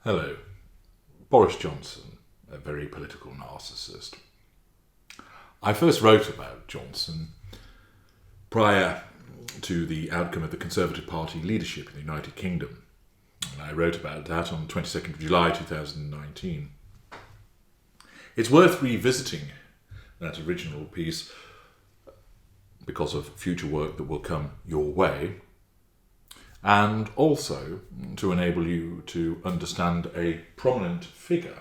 Hello. Boris Johnson, a very political narcissist. I first wrote about Johnson prior to the outcome of the Conservative Party leadership in the United Kingdom. And I wrote about that on the 22nd of July 2019. It's worth revisiting that original piece because of future work that will come your way, and also to enable you to understand a prominent figure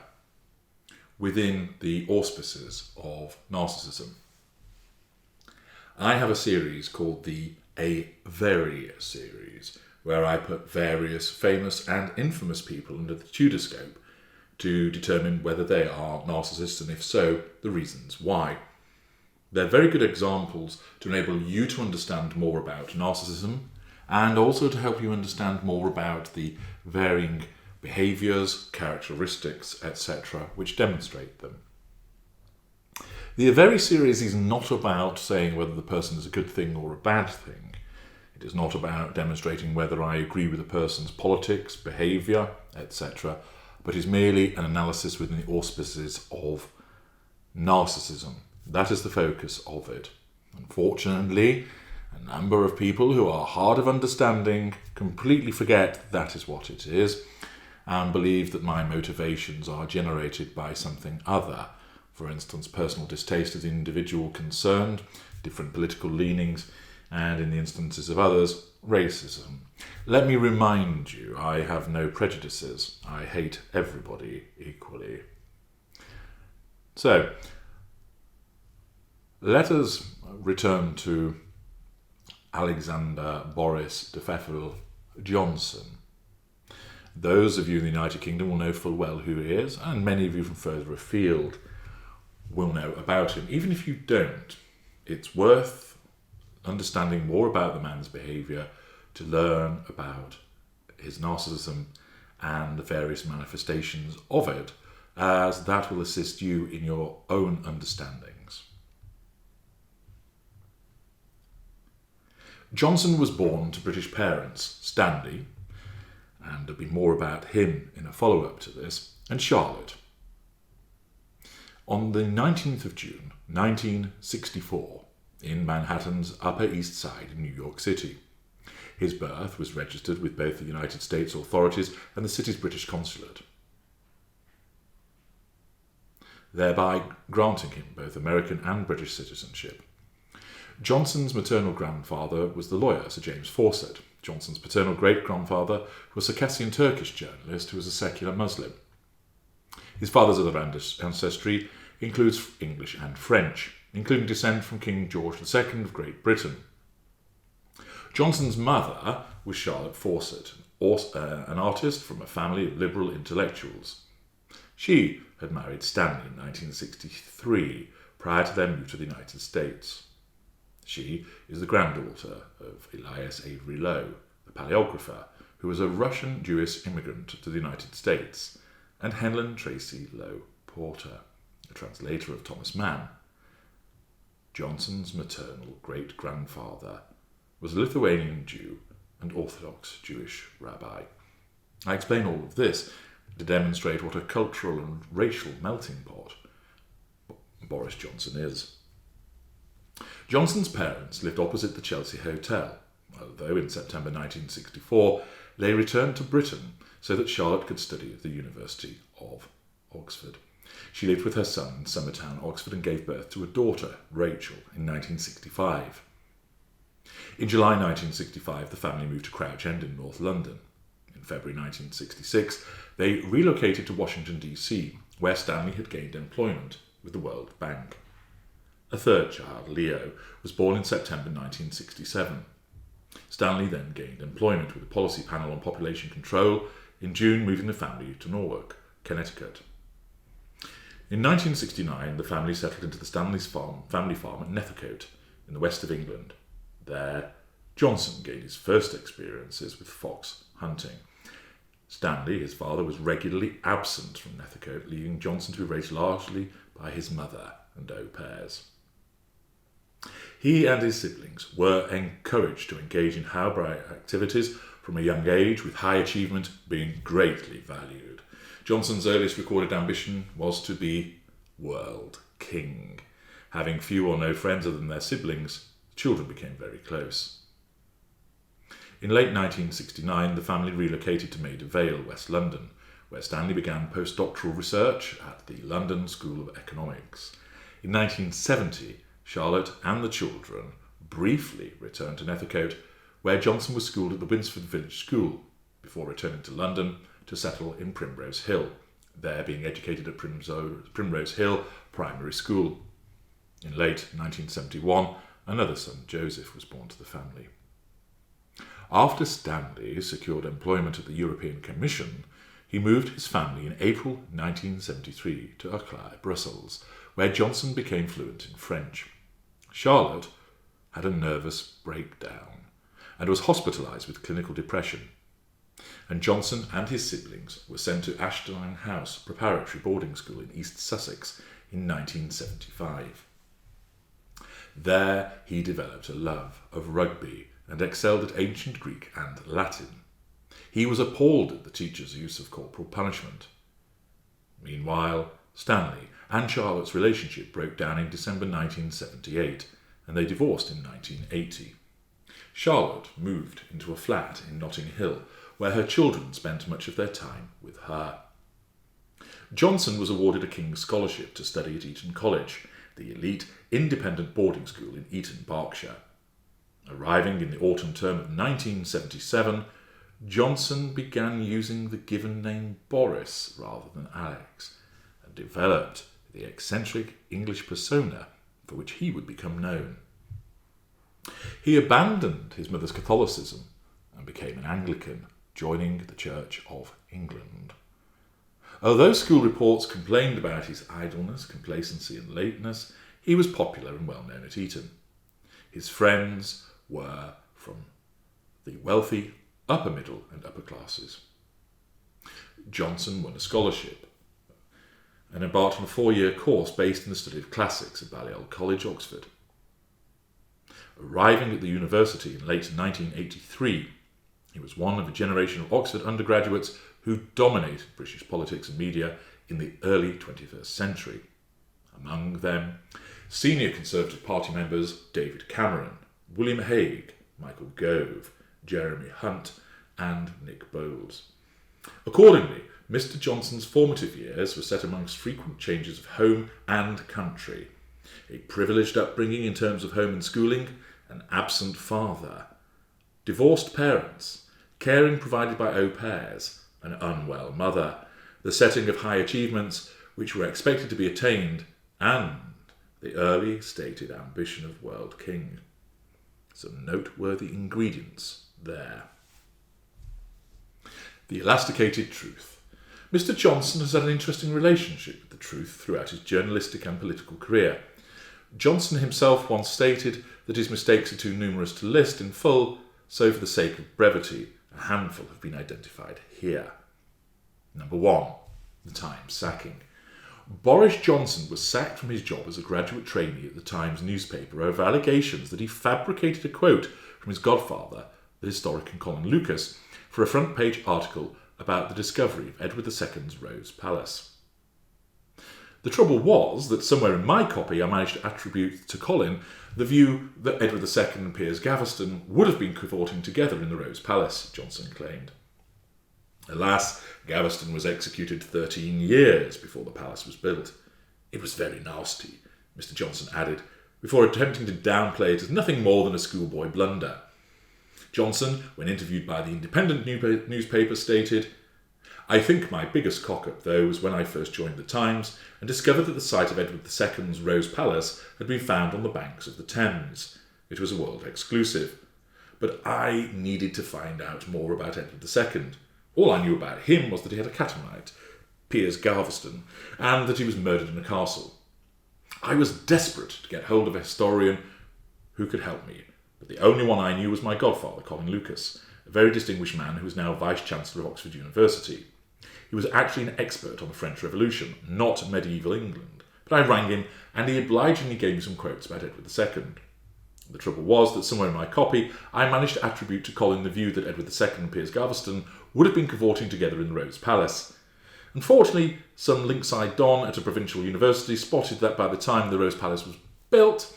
within the auspices of narcissism. I have a series called the A Very series, where I put various famous and infamous people under the Tudor scope to determine whether they are narcissists, and if so, the reasons why. They're very good examples to enable you to understand more about narcissism, and also to help you understand more about the varying behaviours, characteristics, etc., which demonstrate them. The very series is not about saying whether the person is a good thing or a bad thing. It is not about demonstrating whether I agree with a person's politics, behaviour, etc., but is merely an analysis within the auspices of narcissism. That is the focus of it. Unfortunately, a number of people who are hard of understanding completely forget that is what it is, and believe that my motivations are generated by something other. For instance, personal distaste of the individual concerned, different political leanings, and in the instances of others, racism. Let me remind you, I have no prejudices. I hate everybody equally. So, let us return to Alexander Boris de Pfeffel Johnson. Those of you in the United Kingdom will know full well who he is, and many of you from further afield will know about him. Even if you don't, it's worth understanding more about the man's behaviour to learn about his narcissism and the various manifestations of it, as that will assist you in your own understandings. Johnson was born to British parents, Stanley, and there'll be more about him in a follow-up to this, and Charlotte. On the 19th of June, 1964, in Manhattan's Upper East Side in New York City. His birth was registered with both the United States authorities and the city's British consulate, thereby granting him both American and British citizenship. Johnson's maternal grandfather was the lawyer Sir James Fawcett. Johnson's paternal great-grandfather was Circassian Turkish journalist who was a secular Muslim. His father's other ancestry includes English and French, including descent from King George II of Great Britain. Johnson's mother was Charlotte Fawcett, an artist from a family of liberal intellectuals. She had married Stanley in 1963, prior to their move to the United States. She is the granddaughter of Elias Avery Lowe, the paleographer, who was a Russian Jewish immigrant to the United States, and Helen Tracy Lowe Porter, a translator of Thomas Mann. Johnson's maternal great-grandfather was a Lithuanian Jew and Orthodox Jewish rabbi. I explain all of this to demonstrate what a cultural and racial melting pot Boris Johnson is. Johnson's parents lived opposite the Chelsea Hotel, although in September 1964 they returned to Britain so that Charlotte could study at the University of Oxford. She lived with her son in Summertown, Oxford, and gave birth to a daughter, Rachel, in 1965. In July 1965, the family moved to Crouch End in North London. In February 1966, they relocated to Washington, D.C., where Stanley had gained employment with the World Bank. A third child, Leo, was born in September 1967. Stanley then gained employment with the Policy Panel on Population Control, in June moving the family to Norwalk, Connecticut. In 1969, the family settled into the Stanley's family farm at Nethercote, in the west of England. There, Johnson gained his first experiences with fox hunting. Stanley, his father, was regularly absent from Nethercote, leaving Johnson to be raised largely by his mother and au pairs. He and his siblings were encouraged to engage in highbrow activities from a young age, with high achievement being greatly valued. Johnson's earliest recorded ambition was to be world king. Having few or no friends other than their siblings, the children became very close. In late 1969, the family relocated to Maida Vale, West London, where Stanley began postdoctoral research at the London School of Economics. In 1970, Charlotte and the children briefly returned to Nethercote, where Johnson was schooled at the Winsford Village School, before returning to London to settle in Primrose Hill, there being educated at Primrose Hill Primary School. In late 1971, another son, Joseph, was born to the family. After Stanley secured employment at the European Commission, he moved his family in April 1973 to Uccle, Brussels, where Johnson became fluent in French. Charlotte had a nervous breakdown and was hospitalised with clinical depression, and Johnson and his siblings were sent to Ascertain House Preparatory Boarding School in East Sussex in 1975. There he developed a love of rugby and excelled at ancient Greek and Latin. He was appalled at the teacher's use of corporal punishment. Meanwhile, Stanley and Charlotte's relationship broke down in December 1978, and they divorced in 1980. Charlotte moved into a flat in Notting Hill, where her children spent much of their time with her. Johnson was awarded a King's Scholarship to study at Eton College, the elite independent boarding school in Eton, Berkshire. Arriving in the autumn term of 1977, Johnson began using the given name Boris rather than Alex, and developed the eccentric English persona for which he would become known. He abandoned his mother's Catholicism and became an Anglican, joining the Church of England. Although school reports complained about his idleness, complacency and lateness, he was popular and well known at Eton. His friends were from the wealthy, upper middle and upper classes. Johnson won a scholarship and embarked on a 4-year course based in the study of classics at Balliol College, Oxford. Arriving at the university in late 1983, he was one of a generation of Oxford undergraduates who dominated British politics and media in the early 21st century. Among them, senior Conservative Party members David Cameron, William Hague, Michael Gove, Jeremy Hunt, and Nick Bowles. Accordingly, Mr. Johnson's formative years were set amongst frequent changes of home and country, a privileged upbringing in terms of home and schooling, an absent father, divorced parents, caring provided by au pairs, an unwell mother, the setting of high achievements which were expected to be attained, and the early stated ambition of world king. Some noteworthy ingredients there. The elasticated truth. Mr. Johnson has had an interesting relationship with the truth throughout his journalistic and political career. Johnson himself once stated that his mistakes are too numerous to list in full, so for the sake of brevity, a handful have been identified here. Number 1, the Times sacking. Boris Johnson was sacked from his job as a graduate trainee at the Times newspaper over allegations that he fabricated a quote from his godfather, the historian Colin Lucas, for a front-page article about the discovery of Edward II's Rose Palace. The trouble was that somewhere in my copy I managed to attribute to Colin the view that Edward II and Piers Gaveston would have been cavorting together in the Rose Palace, Johnson claimed. Alas, Gaveston was executed 13 years before the palace was built. It was very nasty, Mr. Johnson added, before attempting to downplay it as nothing more than a schoolboy blunder. Johnson, when interviewed by the Independent newspaper, stated, "I think my biggest cock-up, though, was when I first joined the Times and discovered that the site of Edward II's Rose Palace had been found on the banks of the Thames. It was a world exclusive. But I needed to find out more about Edward II. All I knew about him was that he had a catamite, Piers Gaveston, and that he was murdered in a castle. I was desperate to get hold of a historian who could help me, but the only one I knew was my godfather, Colin Lucas, a very distinguished man who is now Vice-Chancellor of Oxford University. He was actually an expert on the French Revolution, not medieval England, but I rang him and he obligingly gave me some quotes about Edward II. The trouble was that somewhere in my copy I managed to attribute to Colin the view that Edward II and Piers Gaveston would have been cavorting together in the Rose Palace. Unfortunately, some Linkside Don at a provincial university spotted that by the time the Rose Palace was built,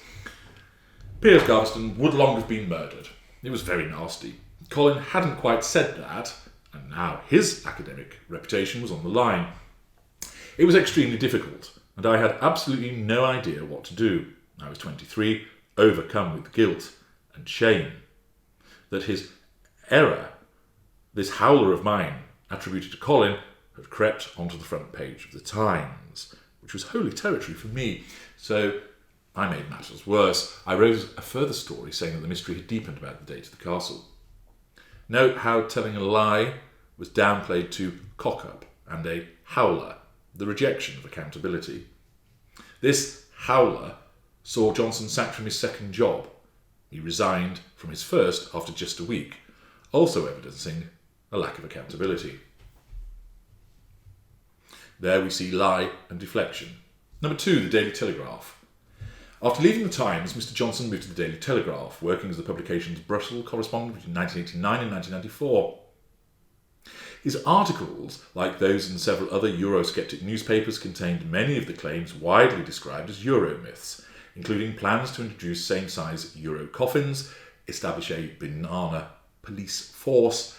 Piers Gaveston would long have been murdered. It was very nasty. Colin hadn't quite said that, and now his academic reputation was on the line. It was extremely difficult, and I had absolutely no idea what to do. I was 23, overcome with guilt and shame that his error, this howler of mine attributed to Colin, had crept onto the front page of the Times, which was holy territory for me. So I made matters worse. I wrote a further story saying that the mystery had deepened about the date of the castle. Note how telling a lie was downplayed to cock-up and a howler, the rejection of accountability. This howler saw Johnson sacked from his second job. He resigned from his first after just a week, also evidencing a lack of accountability. There we see lie and deflection. Number 2, the Daily Telegraph. After leaving the Times, Mr. Johnson moved to the Daily Telegraph, working as the publication's Brussels correspondent between 1989 and 1994. His articles, like those in several other Eurosceptic newspapers, contained many of the claims widely described as Euro-myths, including plans to introduce same-size Euro coffins, establish a banana police force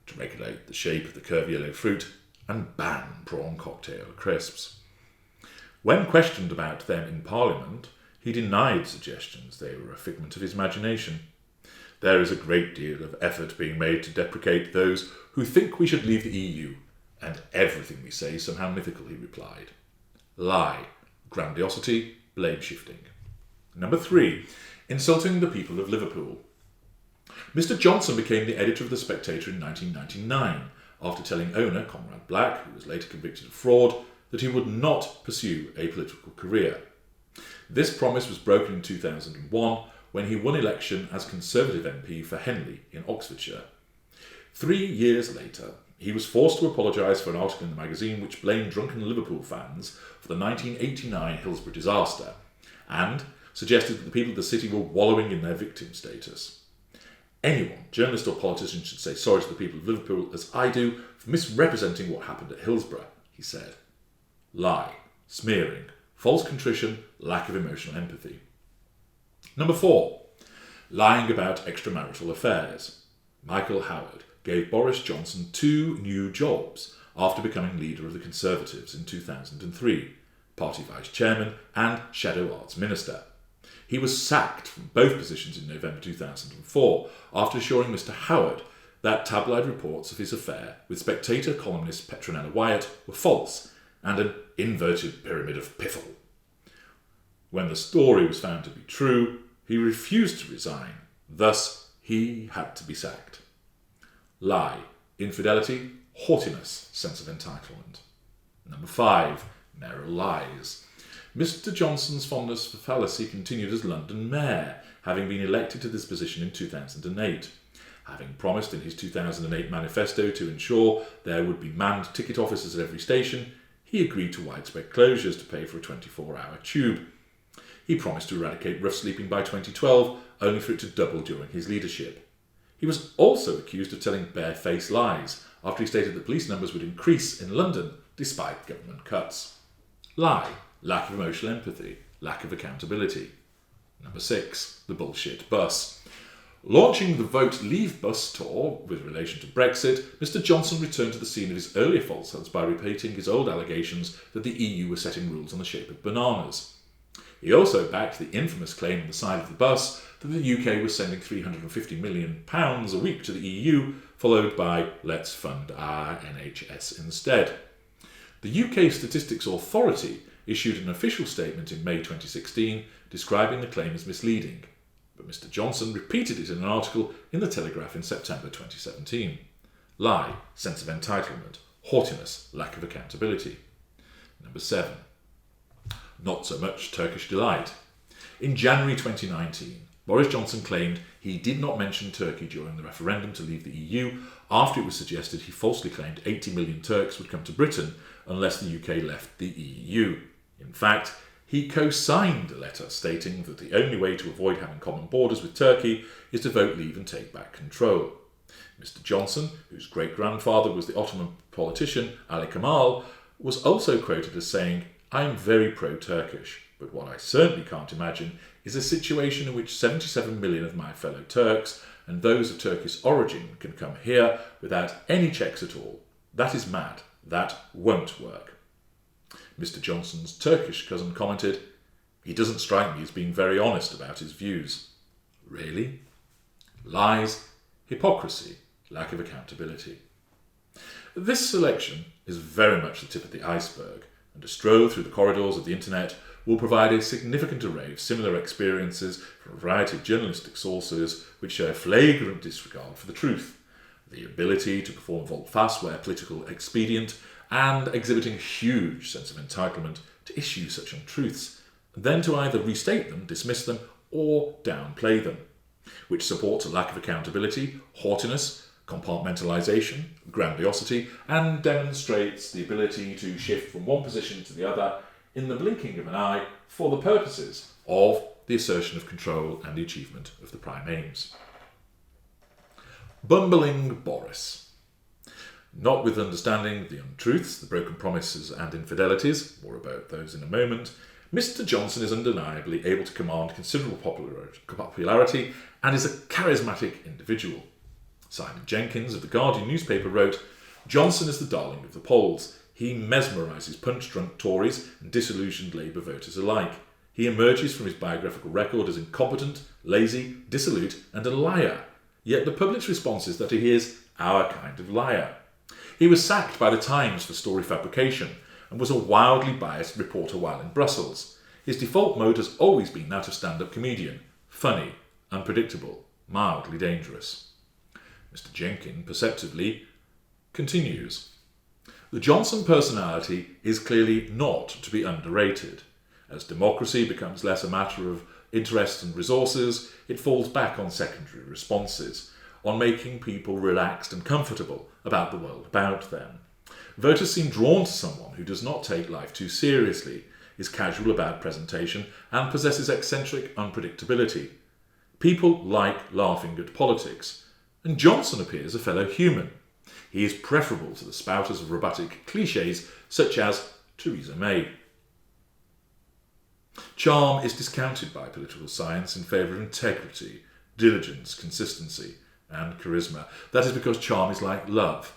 to regulate the shape of the curvy yellow fruit, and ban prawn cocktail crisps. When questioned about them in Parliament, he denied suggestions they were a figment of his imagination. There is a great deal of effort being made to deprecate those who think we should leave the EU, and everything we say somehow mythical, he replied. Lie, grandiosity, blame shifting. Number 3, insulting the people of Liverpool. Mr. Johnson became the editor of The Spectator in 1999, after telling owner Conrad Black, who was later convicted of fraud, that he would not pursue a political career. This promise was broken in 2001 when he won election as Conservative MP for Henley in Oxfordshire. 3 years later, he was forced to apologise for an article in the magazine which blamed drunken Liverpool fans for the 1989 Hillsborough disaster and suggested that the people of the city were wallowing in their victim status. Anyone, journalist or politician, should say sorry to the people of Liverpool, as I do, for misrepresenting what happened at Hillsborough, he said. Lie, smearing, false contrition, lack of emotional empathy. Number 4, lying about extramarital affairs. Michael Howard gave Boris Johnson 2 new jobs after becoming leader of the Conservatives in 2003, party vice chairman and shadow arts minister. He was sacked from both positions in November 2004 after assuring Mr. Howard that tabloid reports of his affair with Spectator columnist Petronella Wyatt were false and an inverted pyramid of piffle. When the story was found to be true, he refused to resign. Thus, he had to be sacked. Lie, infidelity, haughtiness, sense of entitlement. Number 5, Mayoral lies. Mr. Johnson's fondness for fallacy continued as London Mayor, having been elected to this position in 2008. Having promised in his 2008 manifesto to ensure there would be manned ticket officers at every station, he agreed to widespread closures to pay for a 24-hour tube. He promised to eradicate rough sleeping by 2012, only for it to double during his leadership. He was also accused of telling barefaced lies after he stated that police numbers would increase in London despite government cuts. Lie, lack of emotional empathy, lack of accountability. Number 6, the bullshit bus. Launching the Vote Leave bus tour with relation to Brexit, Mr. Johnson returned to the scene of his earlier falsehoods by repeating his old allegations that the EU was setting rules on the shape of bananas. He also backed the infamous claim on the side of the bus that the UK was sending £350 million a week to the EU, followed by "let's fund our NHS instead." The UK Statistics Authority issued an official statement in May 2016 describing the claim as misleading, but Mr. Johnson repeated it in an article in The Telegraph in September 2017. Lie, sense of entitlement, haughtiness, lack of accountability. Number 7. Not so much Turkish delight. In January 2019, Boris Johnson claimed he did not mention Turkey during the referendum to leave the EU after it was suggested he falsely claimed 80 million Turks would come to Britain unless the UK left the EU. In fact, he co-signed a letter stating that the only way to avoid having common borders with Turkey is to vote leave and take back control. Mr. Johnson, whose great-grandfather was the Ottoman politician Ali Kemal, was also quoted as saying, "I am very pro-Turkish, but what I certainly can't imagine is a situation in which 77 million of my fellow Turks and those of Turkish origin can come here without any checks at all. That is mad. That won't work." Mr. Johnson's Turkish cousin commented, "He doesn't strike me as being very honest about his views." Really? Lies, hypocrisy, lack of accountability. This selection is very much the tip of the iceberg, and a stroll through the corridors of the internet will provide a significant array of similar experiences from a variety of journalistic sources which show a flagrant disregard for the truth, the ability to perform volte-face where political expedient, and exhibiting a huge sense of entitlement to issue such untruths, and then to either restate them, dismiss them, or downplay them, which supports a lack of accountability, haughtiness, compartmentalisation, grandiosity, and demonstrates the ability to shift from one position to the other in the blinking of an eye for the purposes of the assertion of control and the achievement of the prime aims. Bumbling Boris. Not with understanding the untruths, the broken promises and infidelities, more about those in a moment, Mr. Johnson is undeniably able to command considerable popularity and is a charismatic individual. Simon Jenkins of the Guardian newspaper wrote, "Johnson is the darling of the polls. He mesmerises punch-drunk Tories and disillusioned Labour voters alike. He emerges from his biographical record as incompetent, lazy, dissolute and a liar. Yet the public's response is that he is our kind of liar. He was sacked by the Times for story fabrication and was a wildly biased reporter while in Brussels. His default mode has always been that of stand-up comedian, funny, unpredictable, mildly dangerous." Mr. Jenkins perceptively continues, "The Johnson personality is clearly not to be underrated. As democracy becomes less a matter of interest and resources, it falls back on secondary responses, on making people relaxed and comfortable about the world about them. Voters seem drawn to someone who does not take life too seriously, is casual about presentation, and possesses eccentric unpredictability. People like laughing at politics, and Johnson appears a fellow human. He is preferable to the spouters of robotic clichés such as Theresa May. Charm is discounted by political science in favour of integrity, diligence, consistency, and charisma. That is because charm is like love.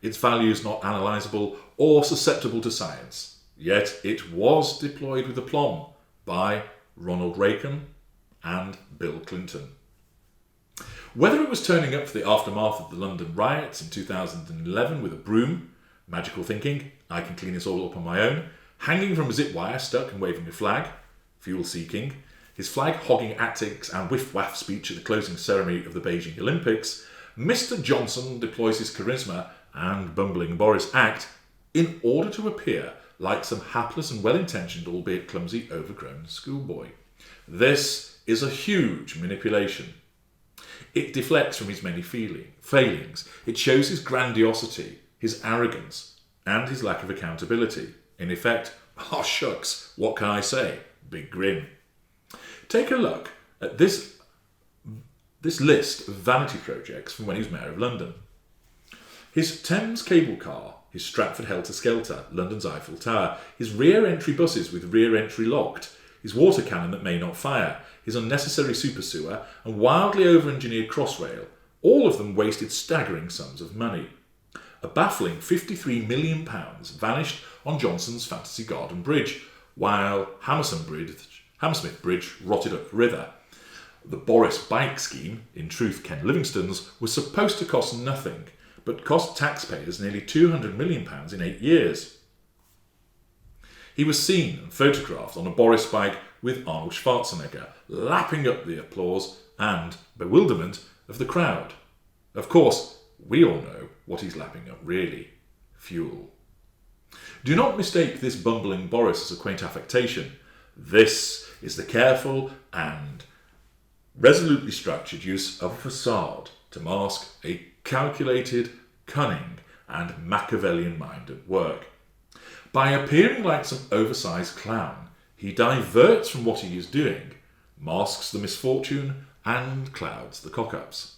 Its value is not analysable or susceptible to science, yet it was deployed with aplomb by Ronald Reagan and Bill Clinton. Whether it was turning up for the aftermath of the London riots in 2011 with a broom, magical thinking, I can clean this all up on my own, hanging from a zip wire stuck and waving a flag, fuel seeking, his flag-hogging antics and whiff-waff speech at the closing ceremony of the Beijing Olympics, Mr. Johnson deploys his charisma and bumbling Boris act in order to appear like some hapless and well-intentioned, albeit clumsy, overgrown schoolboy. This is a huge manipulation. It deflects from his many failings. It shows his grandiosity, his arrogance, and his lack of accountability. In effect, oh shucks, what can I say? Big grin. Take a look at this list of vanity projects from when he was Mayor of London. His Thames cable car, his Stratford Helter-Skelter, London's Eiffel Tower, his rear entry buses with rear entry locked, his water cannon that may not fire, his unnecessary super sewer, and wildly over-engineered crossrail, all of them wasted staggering sums of money. A baffling £53 million vanished on Johnson's Fantasy Garden Bridge, while Hammersmith Bridge rotted up the river. The Boris bike scheme, in truth Ken Livingstone's, was supposed to cost nothing, but cost taxpayers nearly £200 million in 8 years. He was seen and photographed on a Boris bike with Arnold Schwarzenegger, lapping up the applause and bewilderment of the crowd. Of course, we all know what he's lapping up really. Fuel. Do not mistake this bumbling Boris as a quaint affectation. This is the careful and resolutely structured use of a facade to mask a calculated, cunning, and Machiavellian mind at work. By appearing like some oversized clown, he diverts from what he is doing, masks the misfortune, and clouds the cock-ups.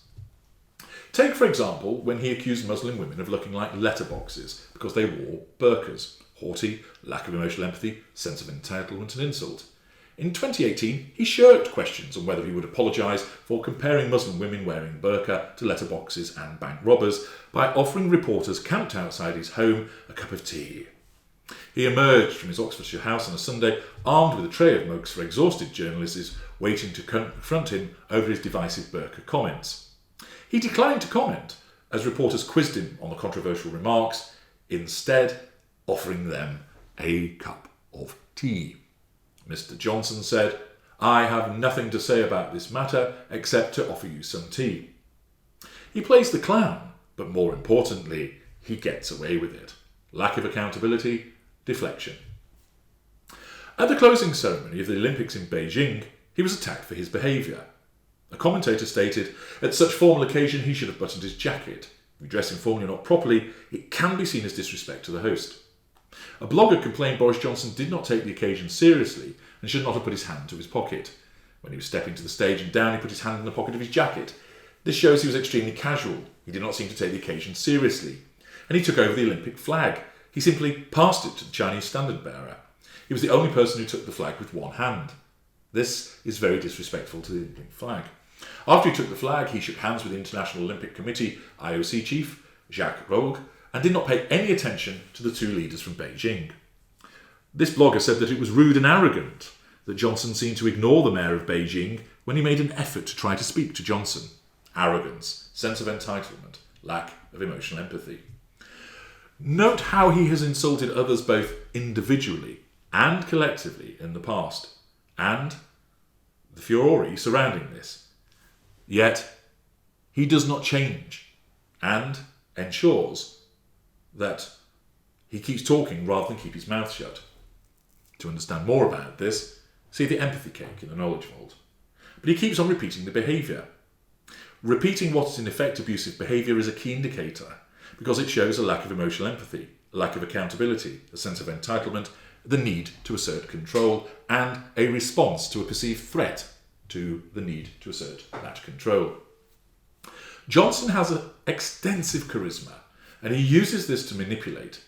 Take, for example, when he accused Muslim women of looking like letterboxes because they wore burqas, haughty, lack of emotional empathy, sense of entitlement and insult. In 2018, he shirked questions on whether he would apologise for comparing Muslim women wearing burqa to letterboxes and bank robbers by offering reporters camped outside his home a cup of tea. He emerged from his Oxfordshire house on a Sunday armed with a tray of mugs for exhausted journalists waiting to confront him over his divisive burqa comments. He declined to comment as reporters quizzed him on the controversial remarks, instead offering them a cup of tea. Mr. Johnson said, "I have nothing to say about this matter except to offer you some tea." He plays the clown, but more importantly, he gets away with it. Lack of accountability, deflection. At the closing ceremony of the Olympics in Beijing, he was attacked for his behaviour. A commentator stated, "At such formal occasion he should have buttoned his jacket. If you dress informally or not properly, it can be seen as disrespect to the host." A blogger complained Boris Johnson did not take the occasion seriously and should not have put his hand to his pocket. When he was stepping to the stage and down, he put his hand in the pocket of his jacket. This shows he was extremely casual. He did not seem to take the occasion seriously. And he took over the Olympic flag. He simply passed it to the Chinese standard bearer. He was the only person who took the flag with one hand. This is very disrespectful to the Olympic flag. After he took the flag, he shook hands with the International Olympic Committee IOC chief, Jacques Rogue, and did not pay any attention to the two leaders from Beijing. This blogger said that it was rude and arrogant that Johnson seemed to ignore the mayor of Beijing when he made an effort to try to speak to Johnson. Arrogance, sense of entitlement, lack of emotional empathy. Note how he has insulted others both individually and collectively in the past, and the furore surrounding this. Yet, he does not change and ensures that he keeps talking rather than keep his mouth shut. To understand more about this, see the empathy cake in the knowledge vault. But he keeps on repeating the behaviour. Repeating what is in effect abusive behaviour is a key indicator because it shows a lack of emotional empathy, a lack of accountability, a sense of entitlement, the need to assert control, and a response to a perceived threat to the need to assert that control. Johnson has an extensive charisma, and he uses this to manipulate.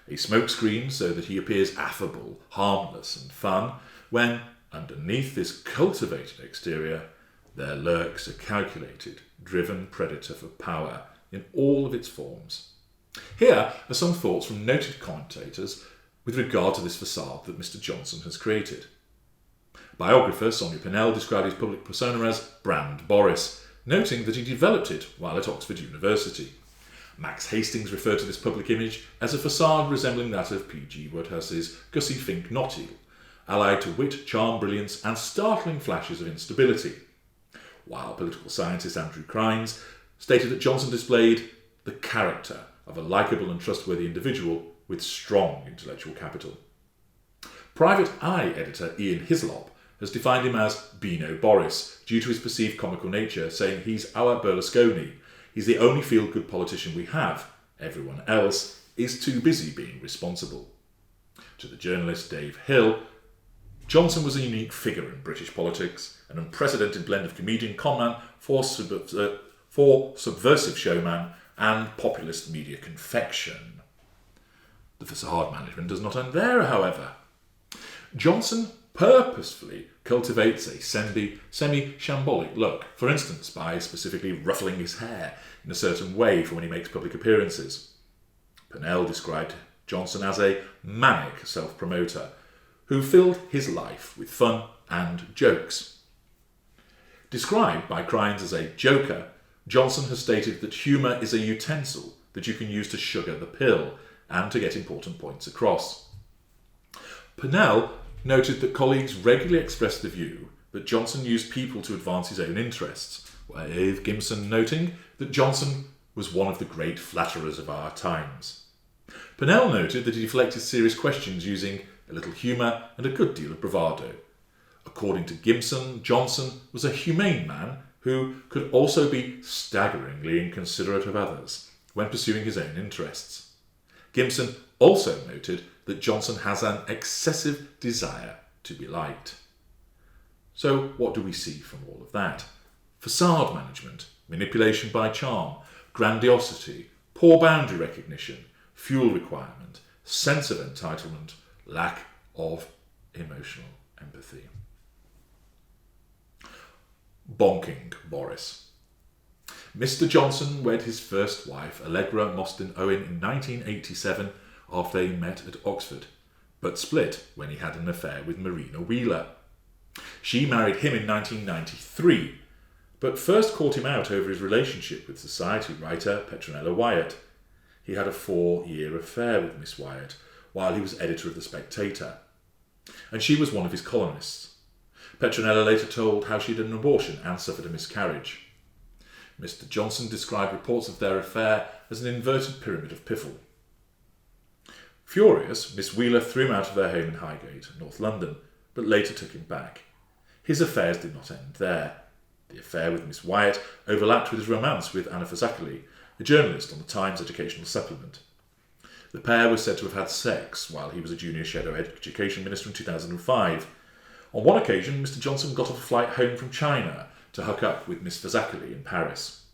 A smokescreen so that he appears affable, harmless and fun, when underneath this cultivated exterior there lurks a calculated, driven predator for power in all of its forms. Here are some thoughts from noted commentators with regard to this facade that Mr. Johnson has created. Biographer Sonia Pennell described his public persona as Brand Boris, noting that he developed it while at Oxford University. Max Hastings referred to this public image as a facade resembling that of P.G. Woodhouse's Gussie Fink Notting, allied to wit, charm, brilliance, and startling flashes of instability. While political scientist Andrew Crines stated that Johnson displayed the character of a likeable and trustworthy individual with strong intellectual capital. Private Eye editor Ian Hislop has defined him as Beano Boris due to his perceived comical nature, saying he's our Berlusconi. He's the only feel-good politician we have. Everyone else is too busy being responsible. To the journalist Dave Hill, Johnson was a unique figure in British politics, an unprecedented blend of comedian conman, for subversive showman, and populist media confection. The facade management does not end there, however. Johnson purposefully cultivates a semi-shambolic look, for instance, by specifically ruffling his hair in a certain way for when he makes public appearances. Pennell described Johnson as a manic self-promoter who filled his life with fun and jokes. Described by Crines as a joker, Johnson has stated that humour is a utensil that you can use to sugar the pill and to get important points across. Pennell noted that colleagues regularly expressed the view that Johnson used people to advance his own interests, with Gimson noting that Johnson was one of the great flatterers of our times. Pennell noted that he deflected serious questions using a little humour and a good deal of bravado. According to Gimson, Johnson was a humane man who could also be staggeringly inconsiderate of others when pursuing his own interests. Gimson also noted that Johnson has an excessive desire to be liked. So what do we see from all of that? Facade management, manipulation by charm, grandiosity, poor boundary recognition, fuel requirement, sense of entitlement, lack of emotional empathy. Bonking Boris. Mr. Johnson wed his first wife, Allegra Mostyn Owen, in 1987 after they met at Oxford, but split when he had an affair with Marina Wheeler. She married him in 1993, but first caught him out over his relationship with society writer Petronella Wyatt. He had a 4-year affair with Miss Wyatt while he was editor of The Spectator, and she was one of his columnists. Petronella later told how she had an abortion and suffered a miscarriage. Mr. Johnson described reports of their affair as an inverted pyramid of piffle. Furious, Miss Wheeler threw him out of their home in Highgate, North London, but later took him back. His affairs did not end there. The affair with Miss Wyatt overlapped with his romance with Anna Fazakerley, a journalist on the Times educational supplement. The pair were said to have had sex while he was a junior shadow education minister in 2005. On one occasion, Mr. Johnson got off a flight home from China to hook up with Miss Fazakerley in Paris.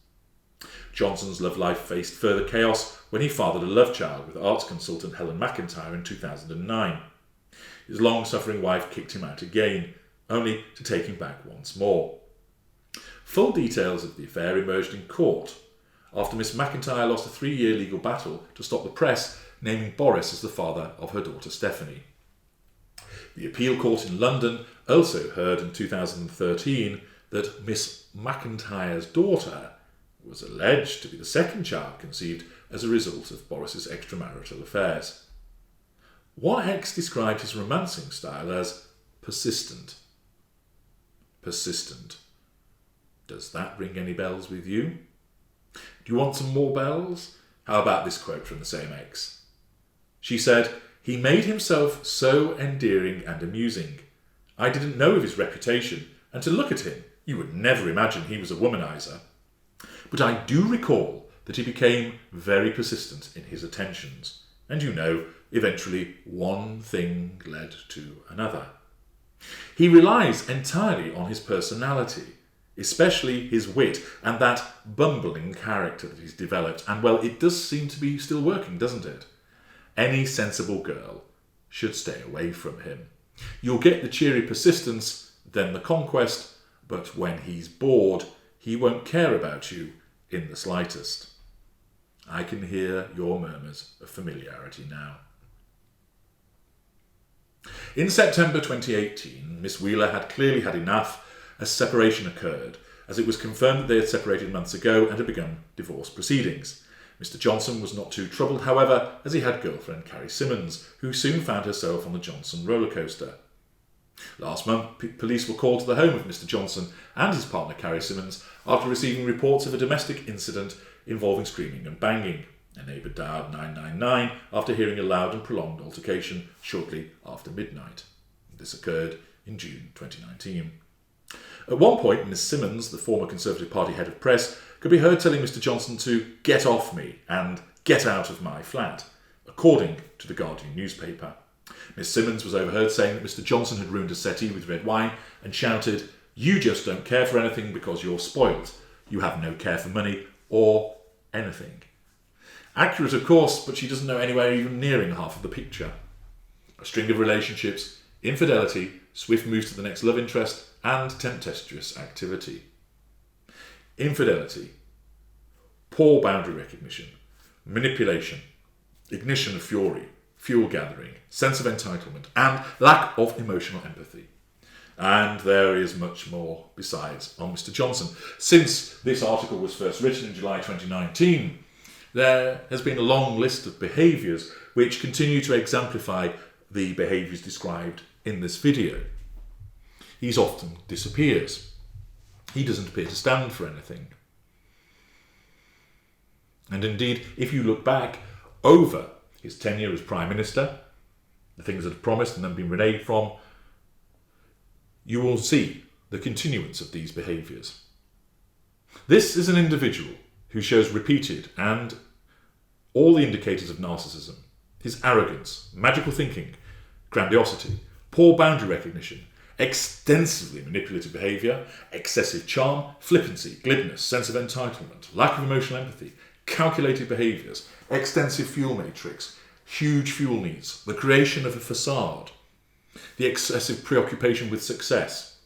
Johnson's love life faced further chaos when he fathered a love child with arts consultant Helen McIntyre in 2009. His long-suffering wife kicked him out again, only to take him back once more. Full details of the affair emerged in court after Miss McIntyre lost a 3-year legal battle to stop the press naming Boris as the father of her daughter Stephanie. The appeal court in London also heard in 2013 that Miss McIntyre's daughter was alleged to be the second child conceived as a result of Boris's extramarital affairs. One ex described his romancing style as persistent. Persistent. Does that ring any bells with you? Do you want some more bells? How about this quote from the same ex? She said, "He made himself so endearing and amusing. I didn't know of his reputation, and to look at him, you would never imagine he was a womanizer. But I do recall that he became very persistent in his attentions, and eventually one thing led to another. He relies entirely on his personality, especially his wit and that bumbling character that he's developed, and well, it does seem to be still working, doesn't it? Any sensible girl should stay away from him. You'll get the cheery persistence, then the conquest, but when he's bored, he won't care about you in the slightest." I can hear your murmurs of familiarity now. In September 2018, Miss Wheeler had clearly had enough as separation occurred, as it was confirmed that they had separated months ago and had begun divorce proceedings. Mr. Johnson was not too troubled, however, as he had girlfriend Carrie Simmons, who soon found herself on the Johnson roller coaster. Last month, police were called to the home of Mr. Johnson and his partner Carrie Simmons after receiving reports of a domestic incident involving screaming and banging. A neighbour dialed 999 after hearing a loud and prolonged altercation shortly after midnight. This occurred in June 2019. At one point, Miss Simmons, the former Conservative Party head of press, could be heard telling Mr. Johnson to "get off me" and "get out of my flat," according to the Guardian newspaper. Miss Simmons was overheard saying that Mr. Johnson had ruined a settee with red wine and shouted, "You just don't care for anything because you're spoilt. You have no care for money or anything." Accurate, of course, but she doesn't know anywhere even nearing half of the picture. A string of relationships, infidelity, swift moves to the next love interest, and tempestuous activity. Infidelity, poor boundary recognition, manipulation, ignition of fury, fuel gathering, sense of entitlement, and lack of emotional empathy. And there is much more besides on Mr. Johnson. Since this article was first written in July 2019, there has been a long list of behaviours which continue to exemplify the behaviours described in this video. He often disappears. He doesn't appear to stand for anything. And indeed, if you look back over his tenure as Prime Minister, the things that are promised and then been reneged from, you will see the continuance of these behaviours. This is an individual who shows repeated and all the indicators of narcissism: his arrogance, magical thinking, grandiosity, poor boundary recognition, extensively manipulative behaviour, excessive charm, flippancy, glibness, sense of entitlement, lack of emotional empathy, calculated behaviours, extensive fuel matrix, huge fuel needs, the creation of a facade, the excessive preoccupation with success.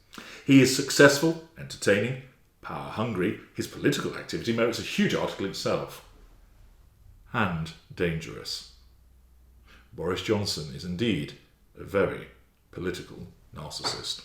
He is successful, entertaining, power-hungry. His political activity merits a huge article itself. And dangerous. Boris Johnson is indeed a very political narcissist.